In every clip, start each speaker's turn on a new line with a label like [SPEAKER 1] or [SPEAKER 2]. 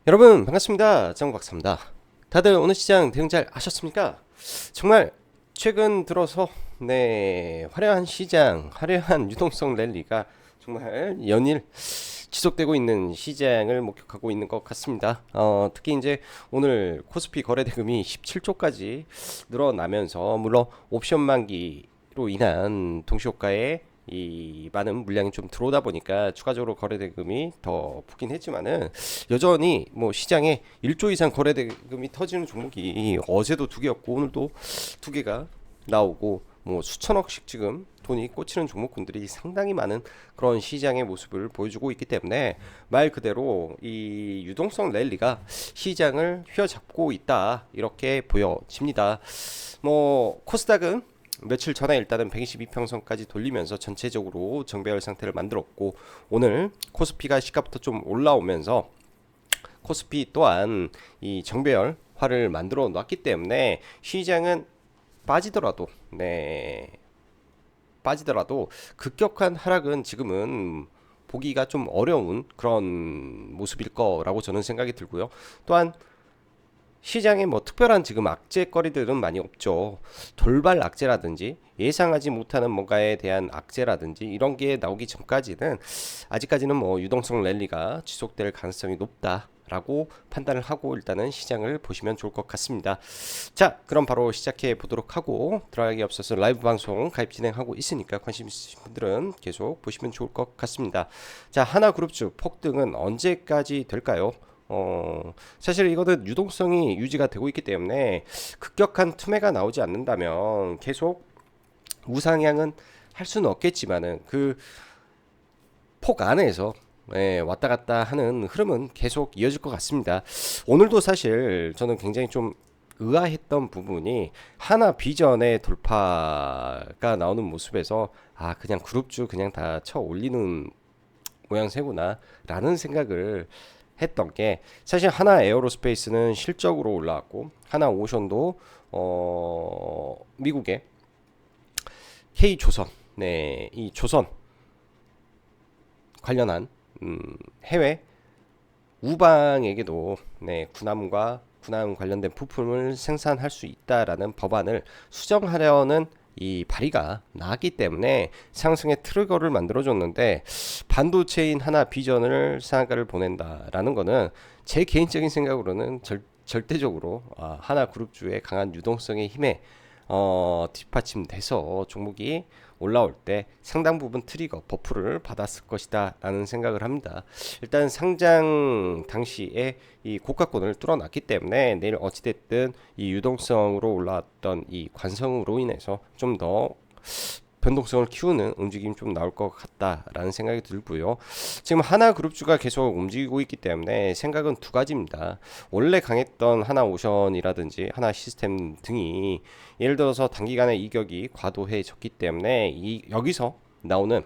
[SPEAKER 1] 여러분 반갑습니다. 정박사입니다. 다들 오늘 시장 대응 잘 하셨습니까? 정말 최근 들어서 화려한 시장, 화려한 유동성 랠리가 정말 연일 지속되고 있는 시장을 목격하고 있는 것 같습니다. 특히 이제 오늘 코스피 거래 대금이 17조까지 늘어나면서 물론 옵션 만기로 인한 동시효과에 이 많은 물량이 좀 들어오다 보니까 추가적으로 거래 대금이 더 붙긴 했지만은 여전히 뭐 시장에 1조 이상 거래 대금이 터지는 종목이 어제도 두 개였고 오늘도 두 개가 나오고 뭐 수천억씩 지금 돈이 꽂히는 종목군들이 상당히 많은 그런 시장의 모습을 보여주고 있기 때문에 말 그대로 이 유동성 랠리가 시장을 휘어잡고 있다 이렇게 보여집니다. 뭐 코스닥은 며칠 전에 일단은 122평선까지 돌리면서 전체적으로 정배열 상태를 만들었고 오늘 코스피가 시가부터 좀 올라오면서 코스피 또한 이 정배열화를 만들어 놨기 때문에 시장은 빠지더라도 빠지더라도 급격한 하락은 지금은 보기가 좀 어려운 그런 모습일 거라고 저는 생각이 들고요. 또한 시장에 뭐 특별한 지금 악재거리들은 많이 없죠. 돌발 악재라든지 예상하지 못하는 뭔가에 대한 악재라든지 이런 게 나오기 전까지는 아직까지는 뭐 유동성 랠리가 지속될 가능성이 높다라고 판단을 하고 일단은 시장을 보시면 좋을 것 같습니다. 자, 그럼 바로 시작해 보도록 하고 들어가기 앞서서 라이브 방송 가입 진행하고 있으니까 관심 있으신 분들은 계속 보시면 좋을 것 같습니다. 자, 하나그룹주 폭등은 언제까지 될까요? 사실 이거는 유동성이 유지가 되고 있기 때문에 급격한 투매가 나오지 않는다면 계속 우상향은 할 수는 없겠지만은 그 폭 안에서 왔다 갔다 하는 흐름은 계속 이어질 것 같습니다. 오늘도 사실 저는 굉장히 좀 의아했던 부분이 하나 비전의 돌파가 나오는 모습에서 아 그냥 그룹주 그냥 다 쳐 올리는 모양새구나 라는 생각을 했던 게 사실 하나 에어로스페이스는 실적으로 올라왔고 하나 오션도 미국의 K조선 이 조선 관련한 해외 우방에게도 군함과 군함 관련된 부품을 생산할 수 있다라는 법안을 수정하려는 이 발의가 나왔기 때문에 상승의 트리거를 만들어줬는데 반도체인 하나 비전을 상한가를 보낸다라는 거는 제 개인적인 생각으로는 절대적으로 하나 그룹주의 강한 유동성의 힘에 뒷받침돼서 종목이 올라올 때 상당 부분 트리거 버프를 받았을 것이다 라는 생각을 합니다. 일단 상장 당시에 이 고가권을 뚫어놨기 때문에 내일 어찌됐든 이 유동성으로 올라왔던 이 관성으로 인해서 좀 더 변동성을 키우는 움직임이 좀 나올 것 같다라는 생각이 들고요. 지금 하나그룹주가 계속 움직이고 있기 때문에 생각은 두 가지입니다. 원래 강했던 하나오션이라든지 하나시스템 등이 예를 들어서 단기간에 이격이 과도해졌기 때문에 여기서 나오는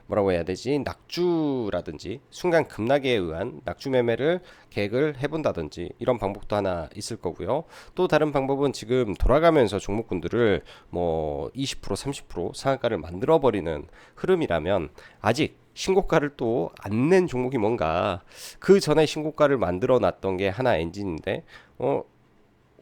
[SPEAKER 1] 뭐라고 해야 되지? 낙주라든지 순간 급락에 의한 낙주 매매를 계획을 해본다든지 이런 방법도 하나 있을 거고요. 또 다른 방법은 지금 돌아가면서 종목군들을 뭐 20% 30% 상한가를 만들어 버리는 흐름이라면 아직 신고가를 또 안 낸 종목이 뭔가 그 전에 신고가를 만들어 놨던 게 하나 엔진인데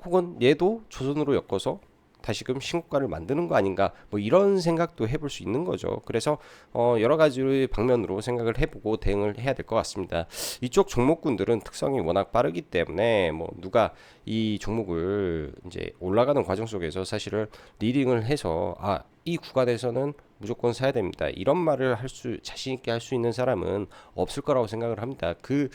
[SPEAKER 1] 혹은 얘도 조선으로 엮어서 다시금 신고가를 만드는 거 아닌가 뭐 이런 생각도 해볼 수 있는 거죠. 그래서 여러 가지 방면으로 생각을 해보고 대응을 해야 될 것 같습니다. 이쪽 종목군들은 특성이 워낙 빠르기 때문에 뭐 누가 이 종목을 이제 올라가는 과정 속에서 사실은 리딩을 해서 이 구간에서는 무조건 사야 됩니다. 이런 말을 자신 있게 할 수 있는 사람은 없을 거라고 생각을 합니다. 그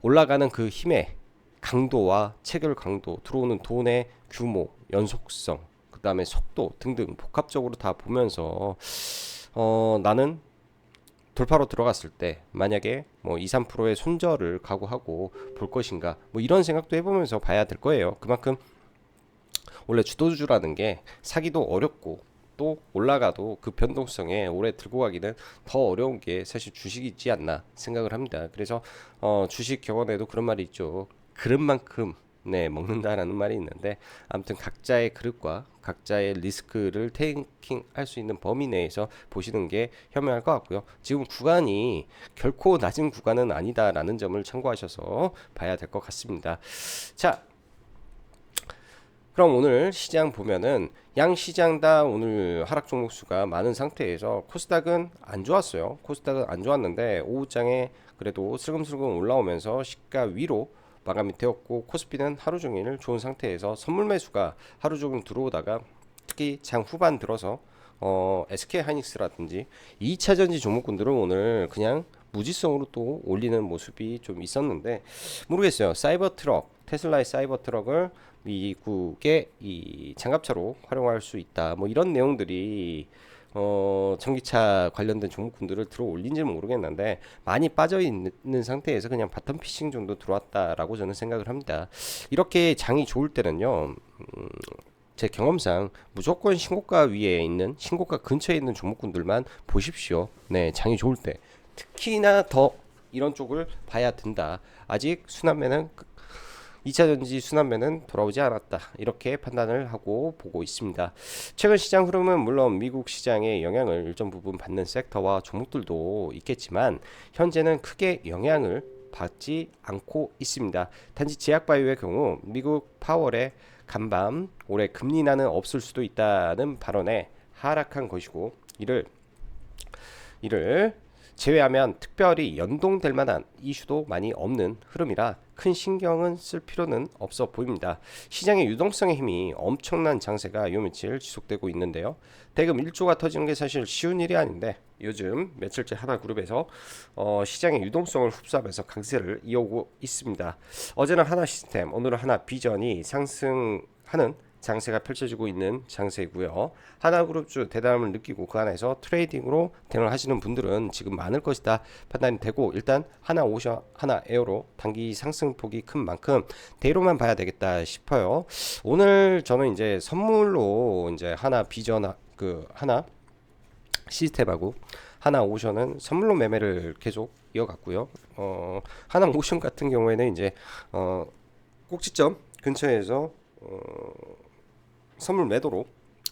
[SPEAKER 1] 올라가는 그 힘의 강도와 체결 강도, 들어오는 돈의 규모, 연속성, 그 다음에 속도 등등 복합적으로 다 보면서 나는 돌파로 들어갔을 때 만약에 뭐 2, 3%의 손절을 각오하고 볼 것인가 뭐 이런 생각도 해보면서 봐야 될 거예요. 그만큼 원래 주도주라는 게 사기도 어렵고 또 올라가도 그 변동성에 오래 들고 가기는 더 어려운 게 사실 주식이지 않나 생각을 합니다. 그래서 주식 경원에도 그런 말이 있죠. 그릇만큼 네, 먹는다라는 말이 있는데 아무튼 각자의 그릇과 각자의 리스크를 테이킹 할 수 있는 범위 내에서 보시는 게 현명할 것 같고요. 지금 구간이 결코 낮은 구간은 아니다라는 점을 참고하셔서 봐야 될 것 같습니다. 자, 그럼 오늘 시장 보면은 양 시장 다 오늘 하락 종목 수가 많은 상태에서 코스닥은 안 좋았어요. 코스닥은 안 좋았는데 오후장에 그래도 슬금슬금 올라오면서 시가 위로 마감이 되었고, 코스피는 하루 종일 좋은 상태에서 선물 매수가 하루 종일 들어오다가 특히 장 후반 들어서 SK 하이닉스라든지 2차 전지 종목군들은 오늘 그냥 무지성으로 또 올리는 모습이 좀 있었는데, 모르겠어요. 사이버 트럭, 테슬라의 사이버 트럭을 미국의 이 장갑차로 활용할 수 있다, 뭐 이런 내용들이 전기차 관련된 종목군들을 들어 올린지는 모르겠는데 많이 빠져 있는 상태에서 그냥 바텀 피싱 정도 들어왔다라고 저는 생각을 합니다. 이렇게 장이 좋을 때는요, 제 경험상 무조건 신고가 위에 있는, 신고가 근처에 있는 종목군들만 보십시오. 네, 장이 좋을 때 특히나 더 이런 쪽을 봐야 된다. 아직 순환매는 2차 전지 순환매는 돌아오지 않았다, 이렇게 판단을 하고 보고 있습니다. 최근 시장 흐름은 물론 미국 시장의 영향을 일정 부분 받는 섹터와 종목들도 있겠지만 현재는 크게 영향을 받지 않고 있습니다. 단지 제약바이오의 경우 미국 파월의 간밤 올해 금리 인하는 없을 수도 있다는 발언에 하락한 것이고, 이를 제외하면 특별히 연동될 만한 이슈도 많이 없는 흐름이라 큰 신경은 쓸 필요는 없어 보입니다. 시장의 유동성의 힘이 엄청난 장세가 요 며칠 지속되고 있는데요. 대금 1조가 터지는 게 사실 쉬운 일이 아닌데 요즘 며칠째 하나그룹에서 시장의 유동성을 흡수하면서 강세를 이어오고 있습니다. 어제는 하나시스템, 오늘은 하나비전이 상승하는 장세가 펼쳐지고 있는 장세이고요. 하나그룹주 대담을 느끼고 그 안에서 트레이딩으로 대응을 하시는 분들은 지금 많을 것이다 판단이 되고, 일단 하나오션, 하나에어로 단기 상승폭이 큰 만큼 대로만 봐야 되겠다 싶어요. 오늘 저는 이제 선물로 이제 하나비전, 하나 시스템하고 하나오션은 선물로 매매를 계속 이어갔고요. 하나오션 같은 경우에는 이제 꼭지점 근처에서 선물 매도로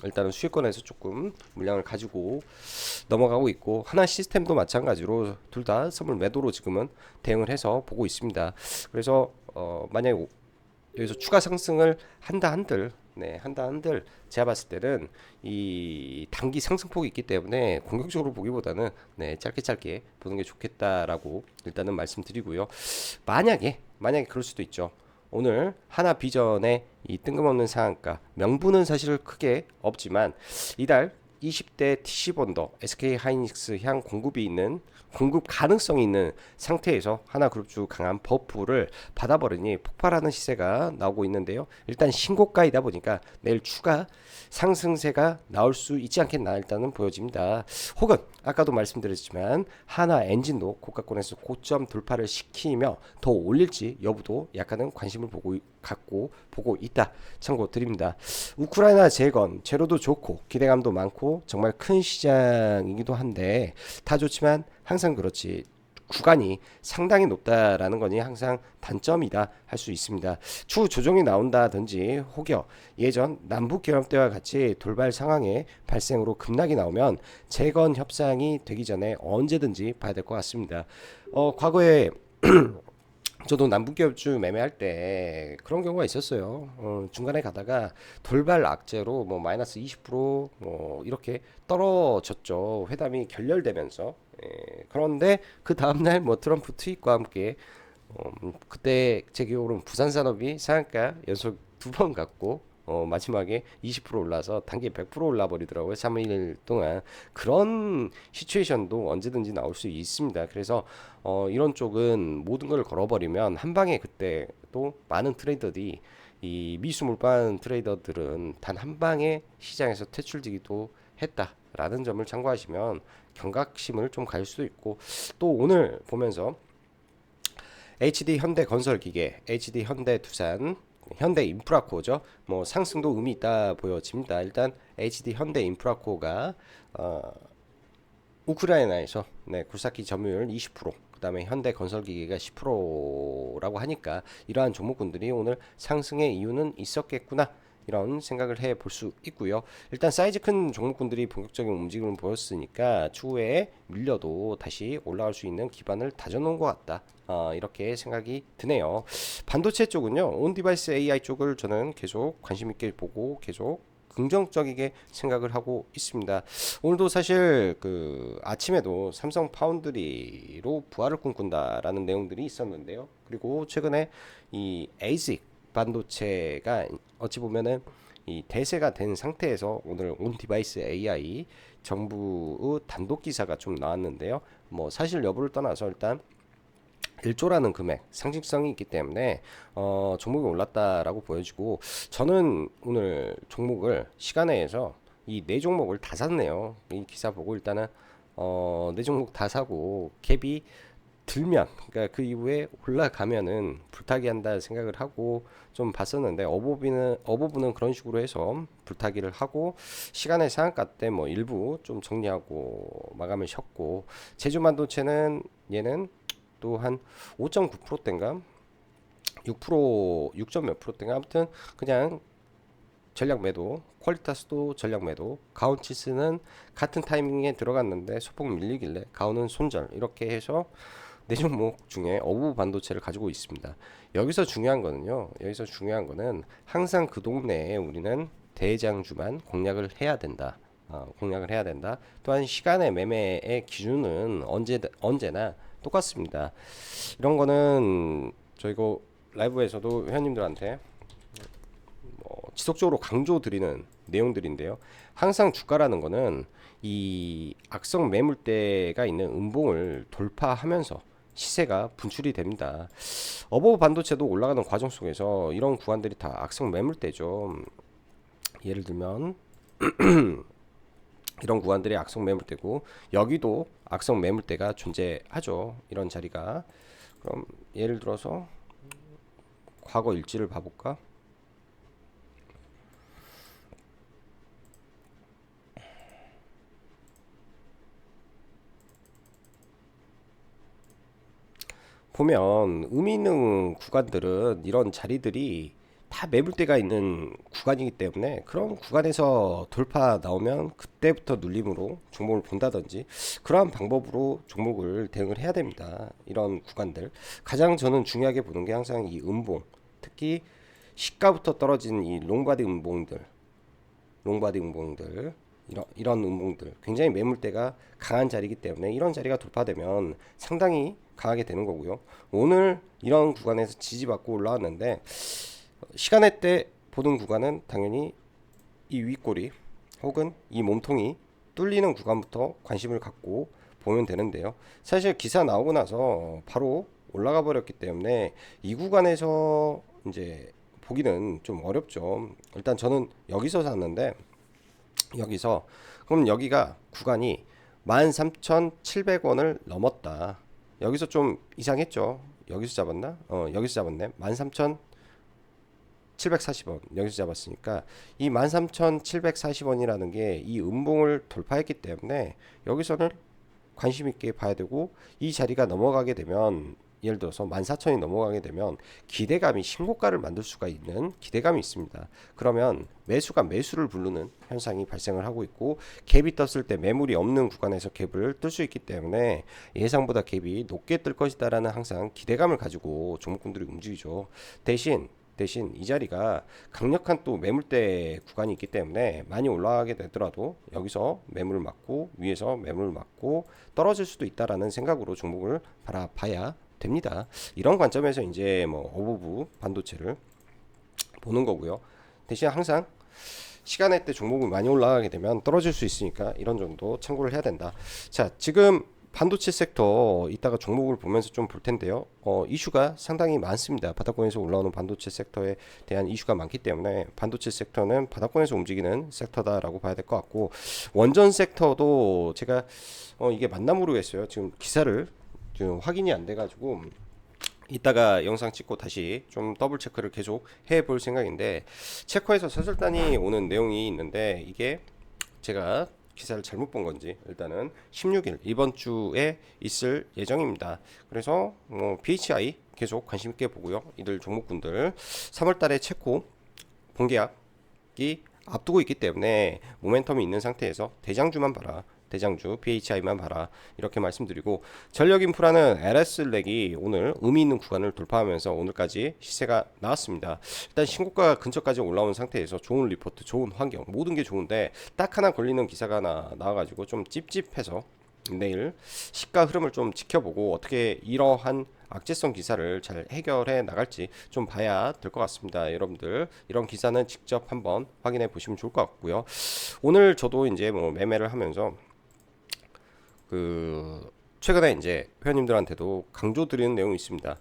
[SPEAKER 1] 일단은 수익권에서 조금 물량을 가지고 넘어가고 있고, 하나 시스템도 마찬가지로 둘 다 선물 매도로 지금은 대응을 해서 보고 있습니다. 그래서 만약에 여기서 추가 상승을 한다 한들, 제가 봤을 때는 이 단기 상승폭이 있기 때문에 공격적으로 보기보다는 짧게 보는 게 좋겠다라고 일단은 말씀드리고요. 만약에 그럴 수도 있죠. 오늘 하나비전의 이 뜬금없는 상한가, 명분은 사실 크게 없지만 이달 20대 TC본더 SK 하이닉스 향 공급 가능성이 있는 상태에서 하나그룹주 강한 버프를 받아버리니 폭발하는 시세가 나오고 있는데요. 일단 신고가이다 보니까 내일 추가 상승세가 나올 수 있지 않겠나 일단은 보여집니다. 혹은 아까도 말씀드렸지만 하나 엔진도 고가권에서 고점 돌파를 시키며 더 올릴지 여부도 약간은 관심을 갖고 보고 있다 참고 드립니다. 우크라이나 재건 재료도 좋고 기대감도 많고 정말 큰 시장이기도 한데, 다 좋지만 항상 그렇지 구간이 상당히 높다라는 거니 항상 단점이다 할 수 있습니다. 추후 조정이 나온다든지 혹여 예전 남북 경협 때와 같이 돌발 상황의 발생으로 급락이 나오면 재건 협상이 되기 전에 언제든지 봐야 될 것 같습니다. 과거에 저도 남북기업주 매매할 때 그런 경우가 있었어요. 중간에 가다가 돌발 악재로 뭐 마이너스 20% 이렇게 떨어졌죠. 회담이 결렬되면서. 그런데 그 다음날 뭐 트럼프 트윗과 함께 그때 제 기억으로는 부산산업이 상한가 연속 2번 갔고 마지막에 20% 올라서 단기 100% 올라 버리더라고요. 3일 동안. 그런 시츄에이션도 언제든지 나올 수 있습니다. 그래서 이런 쪽은 모든 걸 걸어버리면 한 방에, 그때 또 많은 트레이더들이, 이 미수 몰빵 트레이더들은 단 한 방에 시장에서 퇴출되기도 했다라는 점을 참고하시면 경각심을 좀 가질 수도 있고, 또 오늘 보면서 HD 현대건설기계, HD 현대두산, 현대인프라코죠. 뭐 상승도 의미 있다 보여집니다. 일단 HD 현대인프라코가 우크라이나에서 굴삭기 점유율 20%, 그다음에 현대건설기계가 10%라고 하니까 이러한 종목군들이 오늘 상승의 이유는 있었겠구나, 이런 생각을 해 볼 수 있고요. 일단 사이즈 큰 종목군들이 본격적인 움직임을 보였으니까 추후에 밀려도 다시 올라갈 수 있는 기반을 다져놓은 것 같다, 이렇게 생각이 드네요. 반도체 쪽은요, 온디바이스 AI 쪽을 저는 계속 관심 있게 보고 계속 긍정적이게 생각을 하고 있습니다. 오늘도 사실 그 아침에도 삼성 파운드리로 부활을 꿈꾼다라는 내용들이 있었는데요. 그리고 최근에 이 ASIC 반도체가 어찌 보면은 이 대세가 된 상태에서 오늘 온 디바이스 AI 정부의 단독 기사가 좀 나왔는데요. 뭐 사실 여부를 떠나서 일단 1조라는 금액 상징성이 있기 때문에 종목이 올랐다라고 보여지고, 저는 오늘 종목을 시간에서 이 네 종목을 다 샀네요. 이 기사 보고 일단은 네 종목 다 사고 갭이 들면, 그러니까 그 이후에 올라가면은 불타기 한다 생각을 하고 좀 봤었는데, 어버브는 그런 식으로 해서 불타기를 하고 시간의 상한가 때 뭐 일부 좀 정리하고 마감을 셨고, 제주반도체는 얘는 또 한 5.9%대인가 6% 몇 프로대인가, 아무튼 그냥 전략 매도, 퀄리타스도 전략 매도, 가온치스는 같은 타이밍에 들어갔는데 소폭 밀리길래 가온은 손절, 이렇게 해서 네 종목 중에 어부 반도체를 가지고 있습니다. 여기서 중요한 거는요, 여기서 중요한 거는 항상 그 동네에 우리는 대장주만 공략을 해야 된다. 공략을 해야 된다. 또한 시간의 매매의 기준은 언제나 똑같습니다. 이런 거는 저희가 라이브에서도 회원님들한테 지속적으로 강조 드리는 내용들인데요. 항상 주가라는 거는 이 악성 매물대가 있는 음봉을 돌파하면서 시세가 분출이 됩니다. 어버브 반도체도 올라가는 과정 속에서 이런 구간들이 다 악성 매물대죠. 예를 들면 이런 구간들이 악성 매물대고, 여기도 악성 매물대가 존재하죠. 이런 자리가. 그럼 예를 들어서 과거 일지를 봐볼까? 보면 의미 있는 구간들은 이런 자리들이 다 매물대가 있는 구간이기 때문에, 그런 구간에서 돌파 나오면 그때부터 눌림으로 종목을 본다든지 그러한 방법으로 종목을 대응을 해야 됩니다. 이런 구간들 가장 저는 중요하게 보는 게 항상 이 음봉, 특히 시가부터 떨어진 이 롱바디 음봉들, 이런 음봉들 굉장히 매물대가 강한 자리이기 때문에 이런 자리가 돌파되면 상당히 강하게 되는 거고요. 오늘 이런 구간에서 지지받고 올라왔는데, 시간의 때 보는 구간은 당연히 이 윗꼬리 혹은 이 몸통이 뚫리는 구간부터 관심을 갖고 보면 되는데요. 사실 기사 나오고 나서 바로 올라가 버렸기 때문에 이 구간에서 이제 보기는 좀 어렵죠. 일단 저는 여기서 샀는데, 여기서 그럼 여기가 구간이 13,700원을 넘었다. 여기서 좀 이상했죠. 여기서 잡았나? 여기서 잡았네. 13,740원 여기서 잡았으니까 이 13,740원이라는 게 이 음봉을 돌파했기 때문에 여기서는 관심 있게 봐야 되고, 이 자리가 넘어가게 되면 예를 들어서 14,000이 넘어가게 되면 기대감이 신고가를 만들 수가 있는 기대감이 있습니다. 그러면 매수가 매수를 부르는 현상이 발생을 하고 있고, 갭이 떴을 때 매물이 없는 구간에서 갭을 뜰 수 있기 때문에 예상보다 갭이 높게 뜰 것이다라는 항상 기대감을 가지고 종목군들이 움직이죠. 대신 이 자리가 강력한 또 매물대 구간이 있기 때문에 많이 올라가게 되더라도 여기서 매물을 맞고 위에서 매물을 맞고 떨어질 수도 있다라는 생각으로 종목을 바라봐야 됩니다. 이런 관점에서 이제 뭐 어부부 반도체를 보는 거고요. 대신 항상 시간의 때 종목이 많이 올라가게 되면 떨어질 수 있으니까 이런 정도 참고를 해야 된다. 자, 지금 반도체 섹터 이따가 종목을 보면서 좀 볼 텐데요. 이슈가 상당히 많습니다. 바닥권에서 올라오는 반도체 섹터에 대한 이슈가 많기 때문에 반도체 섹터는 바닥권에서 움직이는 섹터다라고 봐야 될 것 같고, 원전 섹터도 제가 이게 맞나 모르겠어요. 지금 기사를 지금 확인이 안 돼가지고 이따가 영상 찍고 다시 좀 더블 체크를 계속 해볼 생각인데, 체코에서 사설단이 오는 내용이 있는데, 이게 제가 기사를 잘못 본 건지 일단은 16일 이번 주에 있을 예정입니다. 그래서 BHI 계속 관심 있게 보고요. 이들 종목군들 3월 달에 체코 본계약이 앞두고 있기 때문에 모멘텀이 있는 상태에서 대장주만 봐라. 대장주 BHI만 봐라 이렇게 말씀드리고, 전력인프라는 LS렉이 오늘 의미 있는 구간을 돌파하면서 오늘까지 시세가 나왔습니다. 일단 신고가 근처까지 올라온 상태에서 좋은 리포트, 좋은 환경, 모든 게 좋은데 딱 하나 걸리는 기사가 나와가지고 좀 찝찝해서 내일 시가 흐름을 좀 지켜보고 어떻게 이러한 악재성 기사를 잘 해결해 나갈지 좀 봐야 될 것 같습니다. 여러분들 이런 기사는 직접 한번 확인해 보시면 좋을 것 같고요. 오늘 저도 이제 매매를 하면서 최근에 이제 회원님들한테도 강조드리는 내용이 있습니다.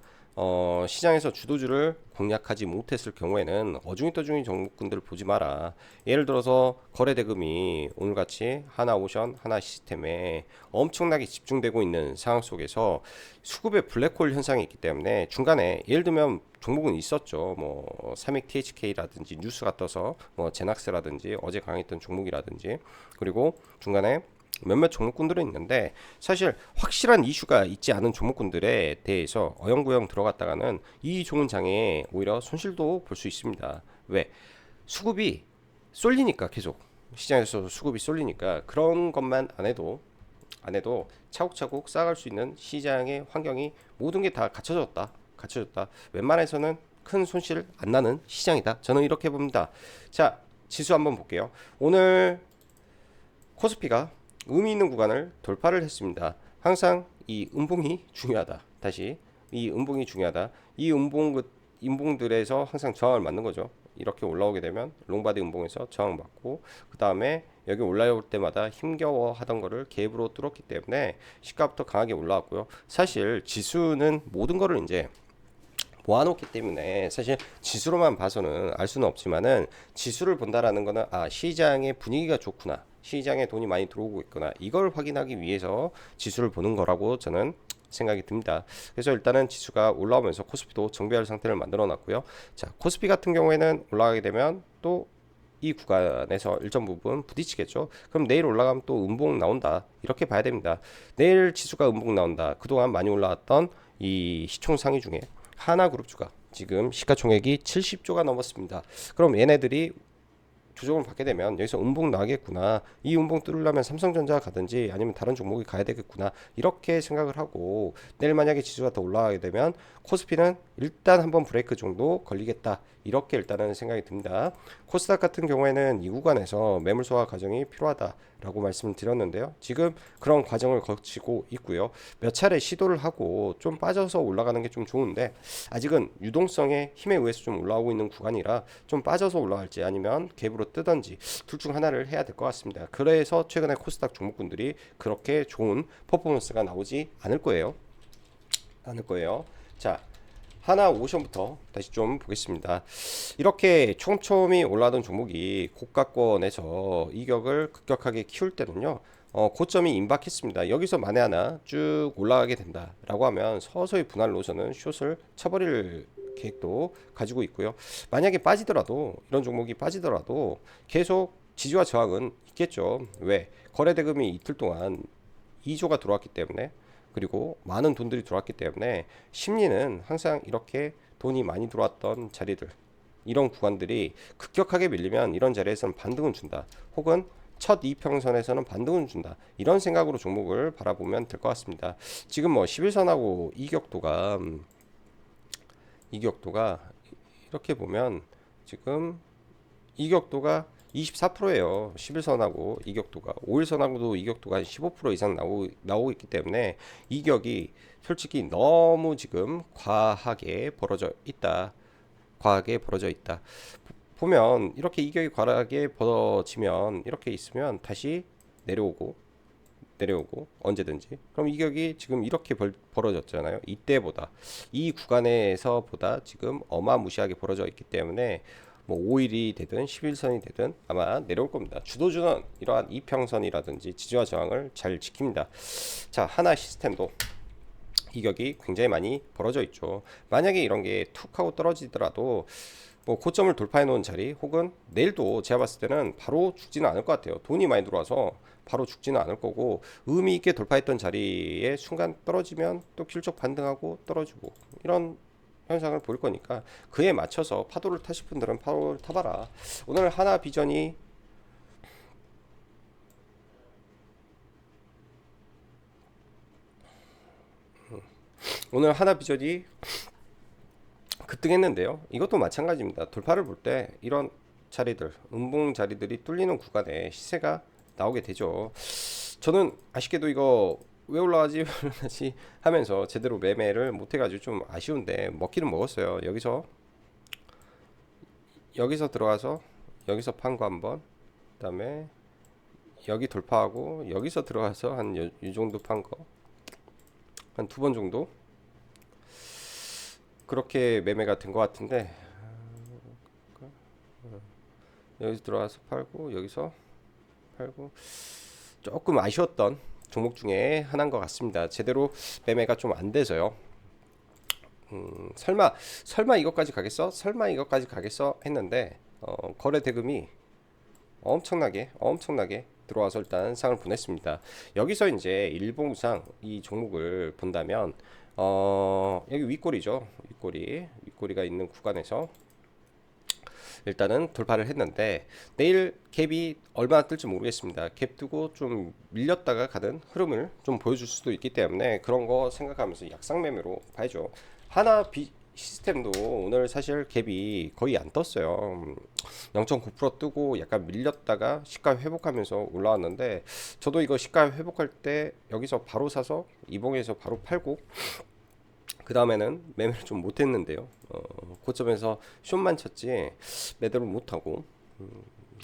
[SPEAKER 1] 시장에서 주도주를 공략하지 못했을 경우에는 어중이떠중이 종목군들을 보지 마라. 예를 들어서 거래대금이 오늘같이 하나오션, 하나시스템에 엄청나게 집중되고 있는 상황 속에서 수급의 블랙홀 현상이 있기 때문에 중간에 예를 들면 종목은 있었죠. 삼익 THK라든지 뉴스가 떠서 제낙스라든지 어제 강했던 종목이라든지, 그리고 중간에 몇몇 종목군들은 있는데 사실 확실한 이슈가 있지 않은 종목군들에 대해서 어영부영 들어갔다가는 이 좋은 장에 오히려 손실도 볼 수 있습니다. 왜? 수급이 쏠리니까, 계속 시장에서 수급이 쏠리니까 그런 것만 안 해도 차곡차곡 쌓아갈 수 있는 시장의 환경이 모든 게 다 갖춰졌다. 웬만해서는 큰 손실 안 나는 시장이다. 저는 이렇게 봅니다. 자, 지수 한번 볼게요. 오늘 코스피가 의미 있는 구간을 돌파를 했습니다. 항상 이 음봉이 중요하다. 다시 이 음봉이 중요하다. 이 음봉들에서 항상 저항을 맞는 거죠. 이렇게 올라오게 되면 롱바디 음봉에서 저항 맞고, 그 다음에 여기 올라올 때마다 힘겨워 하던 거를 갭으로 뚫었기 때문에 시가부터 강하게 올라왔고요. 사실 지수는 모든 거를 이제 모아놓기 때문에 사실 지수로만 봐서는 알 수는 없지만은, 지수를 본다라는 거는 시장의 분위기가 좋구나, 시장에 돈이 많이 들어오고 있구나, 이걸 확인하기 위해서 지수를 보는 거라고 저는 생각이 듭니다. 그래서 일단은 지수가 올라오면서 코스피도 정배열 상태를 만들어 놨고요. 자, 코스피 같은 경우에는 올라가게 되면 또 이 구간에서 일정 부분 부딪히겠죠. 그럼 내일 올라가면 또 음봉 나온다, 이렇게 봐야 됩니다. 내일 지수가 음봉 나온다. 그동안 많이 올라왔던 이 시총 상위 중에 하나그룹주가 지금 시가총액이 70조가 넘었습니다. 그럼 얘네들이 조정을 받게 되면 여기서 음봉 나겠구나, 이 음봉 뚫으려면 삼성전자 가든지 아니면 다른 종목이 가야 되겠구나, 이렇게 생각을 하고, 내일 만약에 지수가 더 올라가게 되면 코스피는 일단 한번 브레이크 정도 걸리겠다, 이렇게 일단은 생각이 듭니다. 코스닥 같은 경우에는 이 구간에서 매물 소화 과정이 필요하다라고 말씀을 드렸는데요. 지금 그런 과정을 거치고 있고요. 몇 차례 시도를 하고 좀 빠져서 올라가는 게 좀 좋은데, 아직은 유동성의 힘에 의해서 좀 올라오고 있는 구간이라 좀 빠져서 올라갈지 아니면 갭으로 뜨던지 둘 중 하나를 해야 될 것 같습니다. 그래서 최근에 코스닥 종목군들이 그렇게 좋은 퍼포먼스가 나오지 않을 거예요. 자, 하나오션부터 다시 좀 보겠습니다. 이렇게 촘촘히 올라가던 종목이 고가권에서 이격을 급격하게 키울 때는요, 고점이 임박했습니다. 여기서 만에 하나 쭉 올라가게 된다라고 하면 서서히 분할로 저는 숏을 쳐버릴 계획도 가지고 있고요. 만약에 빠지더라도, 이런 종목이 빠지더라도 계속 지지와 저항은 있겠죠. 왜? 거래대금이 이틀 동안 2조가 들어왔기 때문에, 그리고 많은 돈들이 들어왔기 때문에 심리는 항상 이렇게 돈이 많이 들어왔던 자리들, 이런 구간들이 급격하게 밀리면 이런 자리에서는 반등을 준다, 혹은 첫 이평선에서는 반등을 준다, 이런 생각으로 종목을 바라보면 될 것 같습니다. 지금 11선하고 이격도가 이렇게 보면 지금 이격도가 24%예요. 11선하고 이격도가, 5일선하고도 이격도가 한 15% 이상 나오고 있기 때문에 이격이 솔직히 너무 지금 과하게 벌어져 있다. 보면 이렇게 이격이 과하게 벌어지면, 이렇게 있으면 다시 내려오고 언제든지, 그럼 이격이 지금 이렇게 벌어졌잖아요. 이때보다, 이 구간에서보다 지금 어마무시하게 벌어져 있기 때문에 5일이 되든 11선이 되든 아마 내려올 겁니다. 주도주는 이러한 이평선이라든지 지지와 저항을 잘 지킵니다. 자, 하나 시스템도 이격이 굉장히 많이 벌어져 있죠. 만약에 이런 게 툭 하고 떨어지더라도 뭐 고점을 돌파해 놓은 자리 혹은 내일도 제가 봤을 때는 바로 죽지는 않을 것 같아요. 돈이 많이 들어와서 바로 죽지는 않을 거고 의미 있게 돌파했던 자리에 순간 떨어지면 또 실적 반등하고 떨어지고 이런 현상을 보일 거니까 그에 맞춰서 파도를 타실 분들은 파도를 타봐라. 오늘 하나 비전이 오늘 하나 비전이 급등했는데요. 이것도 마찬가지입니다. 돌파를 볼 때 이런 자리들, 음봉 자리들이 뚫리는 구간에 시세가 나오게 되죠. 저는 아쉽게도 이거 왜 올라가지 올라가지 하면서 제대로 매매를 못 해가지고 좀 아쉬운데 먹기는 먹었어요. 여기서 들어가서 여기서 판 거 한번, 그다음에 여기 돌파하고 여기서 들어가서 한 이 정도 판 거 한 두 번 정도 그렇게 매매가 된 것 같은데 여기서 들어가서 팔고 여기서 팔고 조금 아쉬웠던 종목 중에 하나인 것 같습니다. 제대로 매매가 좀 안 돼서요. 설마 이것까지 가겠어? 설마 이것까지 가겠어? 했는데 거래 대금이 엄청나게 들어와서 일단 상을 보냈습니다. 여기서 이제 일봉상 이 종목을 본다면 여기 윗꼬리죠. 윗꼬리가 있는 구간에서 일단은 돌파를 했는데 내일 갭이 얼마나 뜰지 모르겠습니다. 갭 뜨고 좀 밀렸다가 가는 흐름을 좀 보여줄 수도 있기 때문에 그런 거 생각하면서 약상 매매로 봐야죠. 하나 시스템도 오늘 사실 갭이 거의 안 떴어요. 0.9% 뜨고 약간 밀렸다가 시가 회복하면서 올라왔는데 저도 이거 시가 회복할 때 여기서 바로 사서 이봉에서 바로 팔고 그 다음에는 매매를 좀 못했는데요. 고점에서 숏만 쳤지 매도를 못하고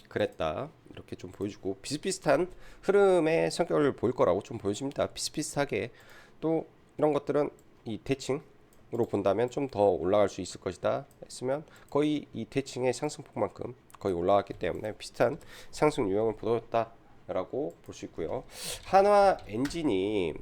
[SPEAKER 1] 그랬다 이렇게 좀 보여주고 비슷비슷한 흐름의 성격을 보일 거라고 좀 보여집니다. 비슷비슷하게 또 이런 것들은 이 대칭으로 본다면 좀 더 올라갈 수 있을 것이다 했으면 거의 이 대칭의 상승폭만큼 거의 올라왔기 때문에 비슷한 상승 유형을 보였다 라고 볼 수 있고요. 하나 엔진이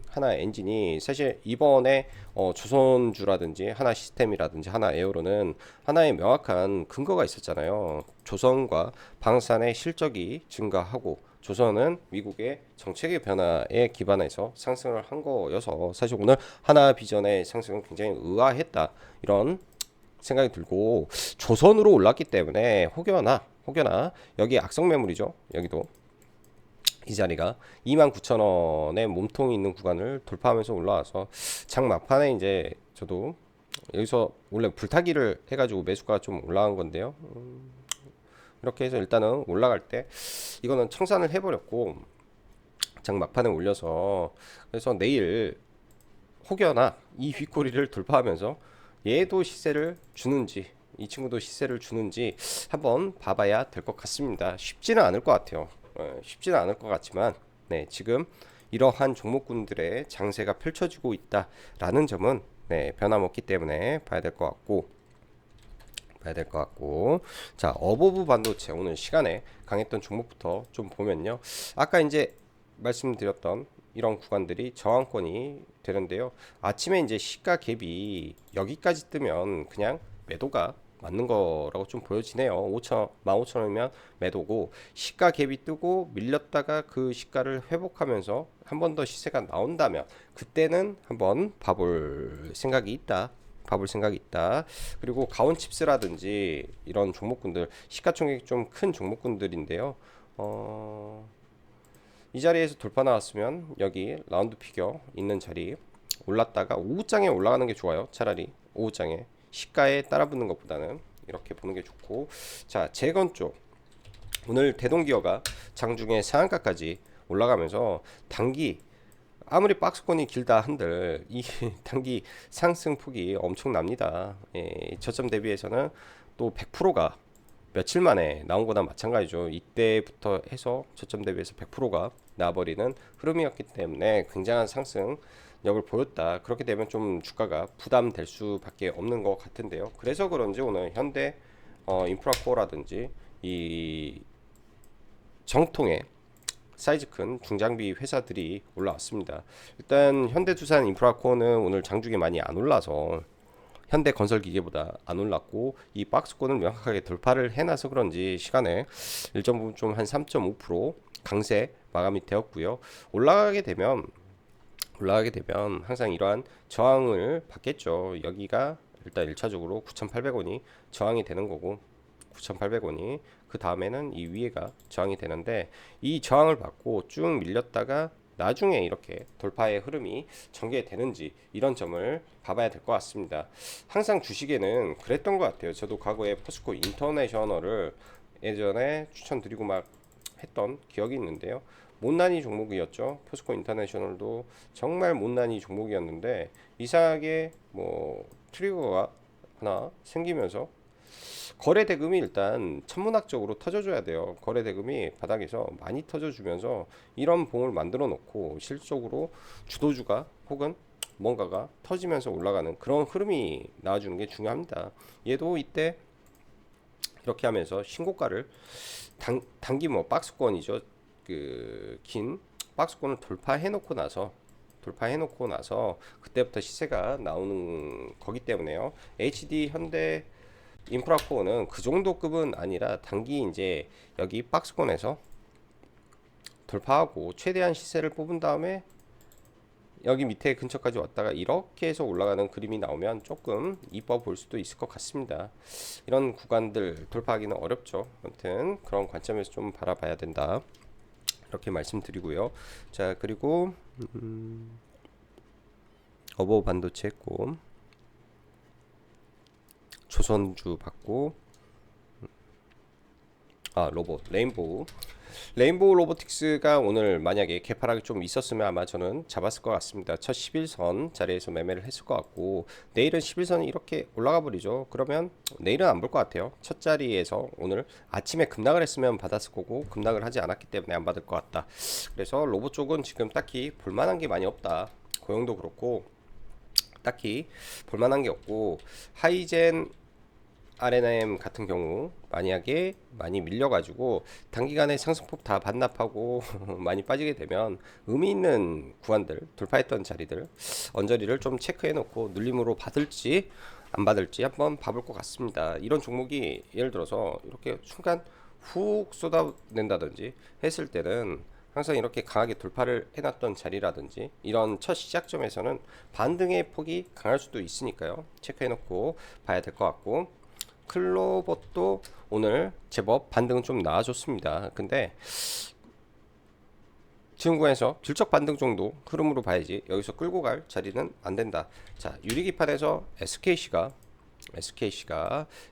[SPEAKER 1] 사실 이번에 조선주라든지 하나 시스템이라든지 하나 에어로는 하나의 명확한 근거가 있었잖아요. 조선과 방산의 실적이 증가하고 조선은 미국의 정책의 변화에 기반해서 상승을 한 거여서 사실 오늘 하나 비전의 상승은 굉장히 의아했다 이런 생각이 들고 조선으로 올랐기 때문에 혹여나 여기 악성 매물이죠. 여기도 이 자리가 29,000원의 몸통이 있는 구간을 돌파하면서 올라와서 장 막판에 이제 저도 여기서 원래 불타기를 해가지고 매수가 좀 올라간 건데요. 이렇게 해서 일단은 올라갈 때 이거는 청산을 해버렸고 장 막판에 올려서 그래서 내일 혹여나 이 윗꼬리를 돌파하면서 얘도 시세를 주는지 이 친구도 시세를 주는지 한번 봐봐야 될 것 같습니다. 쉽지는 않을 것 같아요. 쉽지는 않을 것 같지만 네, 지금 이러한 종목군들의 장세가 펼쳐지고 있다라는 점은 네, 변함없기 때문에 봐야 될 것 같고 자 어버브 반도체 오늘 시간에 강했던 종목부터 좀 보면요. 아까 이제 말씀드렸던 이런 구간들이 저항권이 되는데요. 아침에 이제 시가 갭이 여기까지 뜨면 그냥 매도가 맞는 거라고 좀 보여지네요. 15,000원이면 매도고 시가 갭이 뜨고 밀렸다가 그 시가를 회복하면서 한 번 더 시세가 나온다면 그때는 한번 봐볼 생각이 있다. 그리고 가온칩스라든지 이런 종목군들 시가총액이 좀 큰 종목군들인데요. 이 자리에서 돌파 나왔으면 여기 라운드 피겨 있는 자리 올랐다가 오후장에 올라가는 게 좋아요. 차라리 오후장에 시가에 따라붙는 것보다는 이렇게 보는 게 좋고 자 재건 쪽 오늘 대동기어가 장중에 상한가까지 올라가면서 단기 아무리 박스권이 길다 한들 이 단기 상승폭이 엄청납니다. 저점 대비해서는 또 100%가 며칠 만에 나온 거나 마찬가지죠. 이때부터 해서 저점 대비해서 100%가 나버리는 흐름이었기 때문에 굉장한 상승력을 보였다. 그렇게 되면 좀 주가가 부담될 수밖에 없는 것 같은데요. 그래서 그런지 오늘 현대 인프라코어라든지 이 정통의 사이즈 큰 중장비 회사들이 올라왔습니다. 일단 현대두산 인프라코어는 오늘 장중에 많이 안 올라서 현대 건설 기계보다 안 올랐고 이 박스권을 명확하게 돌파를 해놔서 그런지 시간에 일정 부분 좀 한 3.5% 강세 마감이 되었고요. 올라가게 되면 항상 이러한 저항을 받겠죠. 여기가 일단 1차적으로 9,800원이 저항이 되는 거고 9,800원이 그 다음에는 이 위에가 저항이 되는데 이 저항을 받고 쭉 밀렸다가 나중에 이렇게 돌파의 흐름이 전개되는지 이런 점을 봐봐야 될 것 같습니다. 항상 주식에는 그랬던 것 같아요. 저도 과거에 포스코 인터내셔널을 예전에 추천드리고 막 했던 기억이 있는데요. 못난이 종목이었죠. 포스코 인터내셔널도 정말 못난이 종목이었는데 이상하게 뭐 트리거가 하나 생기면서 거래 대금이 일단 천문학적으로 터져줘야 돼요. 거래 대금이 바닥에서 많이 터져주면서 이런 봉을 만들어 놓고 실질적으로 주도주가 혹은 뭔가가 터지면서 올라가는 그런 흐름이 나와주는 게 중요합니다. 얘도 이때 이렇게 하면서 신고가를 단기 뭐 박스권이죠. 그 긴 박스권을 돌파해놓고 나서 그때부터 시세가 나오는 거기 때문에요. HD 현대 인프라코어는 그 정도 급은 아니라 단기 이제 여기 박스권에서 돌파하고 최대한 시세를 뽑은 다음에 여기 밑에 근처까지 왔다가 이렇게 해서 올라가는 그림이 나오면 조금 이뻐 볼 수도 있을 것 같습니다. 이런 구간들 돌파하기는 어렵죠. 아무튼 그런 관점에서 좀 바라봐야 된다. 이렇게 말씀드리고요. 자, 그리고 어버 반도체 했고 조선주 받고 로봇 레인보우 로보틱스가 오늘 만약에 개파락이 좀 있었으면 아마 저는 잡았을 것 같습니다. 첫 11선 자리에서 매매를 했을 것 같고 내일은 11선이 이렇게 올라가 버리죠. 그러면 내일은 안 볼 것 같아요. 첫 자리에서 오늘 아침에 급락을 했으면 받았을 거고 급락을 하지 않았기 때문에 안 받을 것 같다. 그래서 로봇 쪽은 지금 딱히 볼만한 게 많이 없다. 고용도 그렇고 딱히 볼만한 게 없고 하이젠 R&M 같은 경우 만약에 많이 밀려가지고 단기간에 상승폭 다 반납하고 많이 빠지게 되면 의미 있는 구간들 돌파했던 자리들 언저리를 좀 체크해 놓고 눌림으로 받을지 안 받을지 한번 봐볼 것 같습니다. 이런 종목이 예를 들어서 이렇게 순간 훅 쏟아낸다든지 했을 때는 항상 이렇게 강하게 돌파를 해놨던 자리라든지 이런 첫 시작점에서는 반등의 폭이 강할 수도 있으니까요. 체크해 놓고 봐야 될 것 같고 클로버도 오늘 제법 반등은 좀 나아졌습니다. 근데 지금 구간에서 질적 반등 정도 흐름으로 봐야지 여기서 끌고 갈 자리는 안 된다. 자, 유리기판에서 SKC가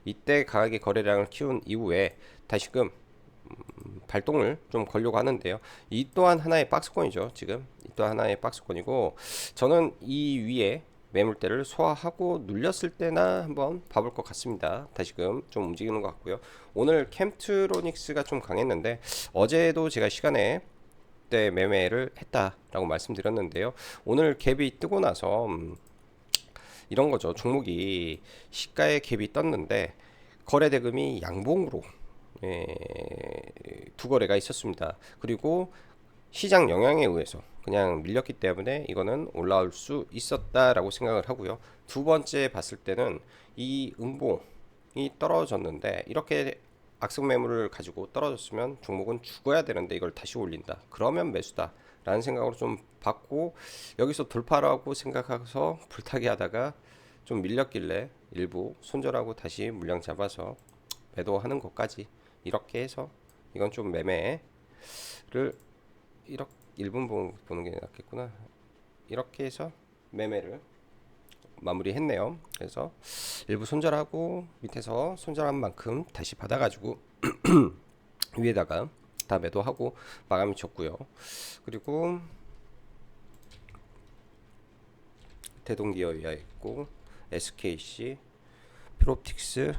[SPEAKER 1] 이때 강하게 거래량을 키운 이후에 다시금 발동을 좀 걸려고 하는데요. 이 또한 하나의 박스권이죠. 지금 이 또한 하나의 박스권이고 저는 이 위에 매물대를 소화하고 눌렸을 때나 한번 봐볼 것 같습니다. 다시금 좀 움직이는 것 같고요. 오늘 캠트로닉스가 좀 강했는데 어제도 제가 시간에 때 매매를 했다라고 말씀드렸는데요. 오늘 갭이 뜨고 나서 이런 거죠. 종목이 시가의 갭이 떴는데 거래 대금이 양봉으로 두 거래가 있었습니다. 그리고 시장 영향에 의해서 그냥 밀렸기 때문에 이거는 올라올 수 있었다라고 생각을 하고요. 두 번째 봤을 때는 이 음봉이 떨어졌는데 이렇게 악성 매물을 가지고 떨어졌으면 종목은 죽어야 되는데 이걸 다시 올린다. 그러면 매수다. 라는 생각으로 좀 받고 여기서 돌파라고 생각해서 불타기 하다가 좀 밀렸길래 일부 손절하고 다시 물량 잡아서 매도하는 것까지 이렇게 해서 이건 좀 매매를 이렇게 1분 보는 게 낫겠구나. 이렇게 해서 매매를 마무리했네요. 그래서 일부 손절하고 밑에서 손절한 만큼 다시 받아가지고 위에다가 다 매도하고 마감이 쳤고요. 그리고 대동기어야 있고 SKC, 필옵틱스,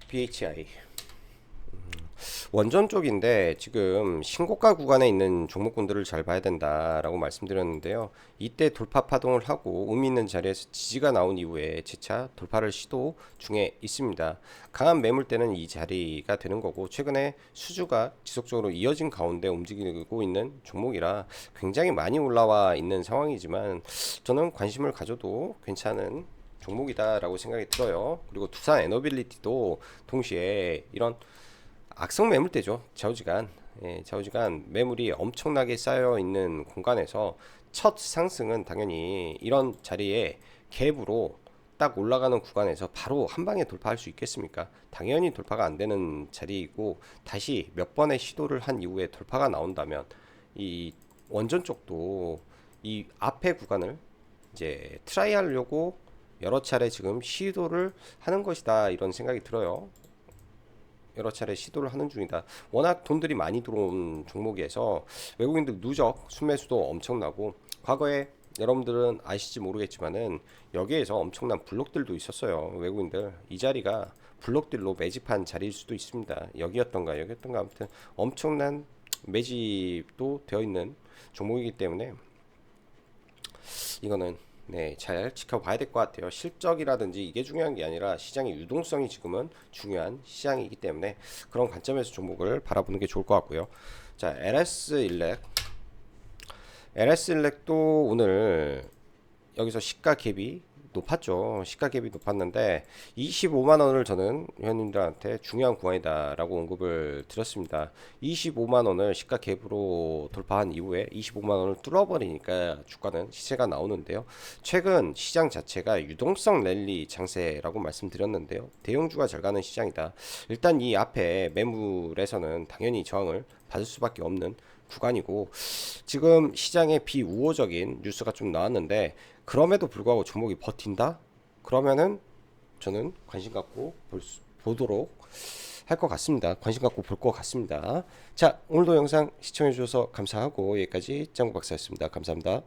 [SPEAKER 1] BHI 원전 쪽인데 지금 신고가 구간에 있는 종목군들을 잘 봐야 된다라고 말씀드렸는데요. 이때 돌파 파동을 하고 의미 있는 자리에서 지지가 나온 이후에 재차 돌파를 시도 중에 있습니다. 강한 매물대는 이 자리가 되는 거고 최근에 수주가 지속적으로 이어진 가운데 움직이고 있는 종목이라 굉장히 많이 올라와 있는 상황이지만 저는 관심을 가져도 괜찮은 종목이다라고 생각이 들어요. 그리고 두산 에너빌리티도 동시에 이런 악성 매물대죠. 좌우지간. 예, 좌우지간 매물이 엄청나게 쌓여 있는 공간에서 첫 상승은 당연히 이런 자리에 갭으로 딱 올라가는 구간에서 바로 한 방에 돌파할 수 있겠습니까? 당연히 돌파가 안 되는 자리이고 다시 몇 번의 시도를 한 이후에 돌파가 나온다면 이 원전 쪽도 이 앞에 구간을 이제 트라이 하려고 여러 차례 지금 시도를 하는 것이다 이런 생각이 들어요. 여러 차례 시도를 하는 중이다. 워낙 돈들이 많이 들어온 종목에서 외국인들 누적 순매수도 엄청나고 과거에 여러분들은 아실지 모르겠지만은 여기에서 엄청난 블록들도 있었어요. 외국인들 이 자리가 블록들로 매집한 자리일 수도 있습니다. 여기였던가 아무튼 엄청난 매집도 되어 있는 종목이기 때문에 이거는 네, 잘 지켜봐야 될 것 같아요. 실적이라든지 이게 중요한 게 아니라 시장의 유동성이 지금은 중요한 시장이기 때문에 그런 관점에서 종목을 바라보는 게 좋을 것 같고요. 자, LS일렉도 오늘 여기서 시가 갭이 높았죠. 시가 갭이 높았는데 25만 원을 저는 회원님들한테 중요한 구간이다라고 언급을 드렸습니다. 25만 원을 시가 갭으로 돌파한 이후에 25만 원을 뚫어버리니까 주가는 시세가 나오는데요. 최근 시장 자체가 유동성 랠리 장세라고 말씀드렸는데요. 대형주가 잘 가는 시장이다. 일단 이 앞에 매물에서는 당연히 저항을 받을 수밖에 없는 구간이고 지금 시장에 비우호적인 뉴스가 좀 나왔는데 그럼에도 불구하고 종목이 버틴다? 그러면은 저는 관심 갖고 보도록 할 것 같습니다. 관심 갖고 볼 것 같습니다. 자, 오늘도 영상 시청해 주셔서 감사하고 여기까지 짱구 박사였습니다. 감사합니다.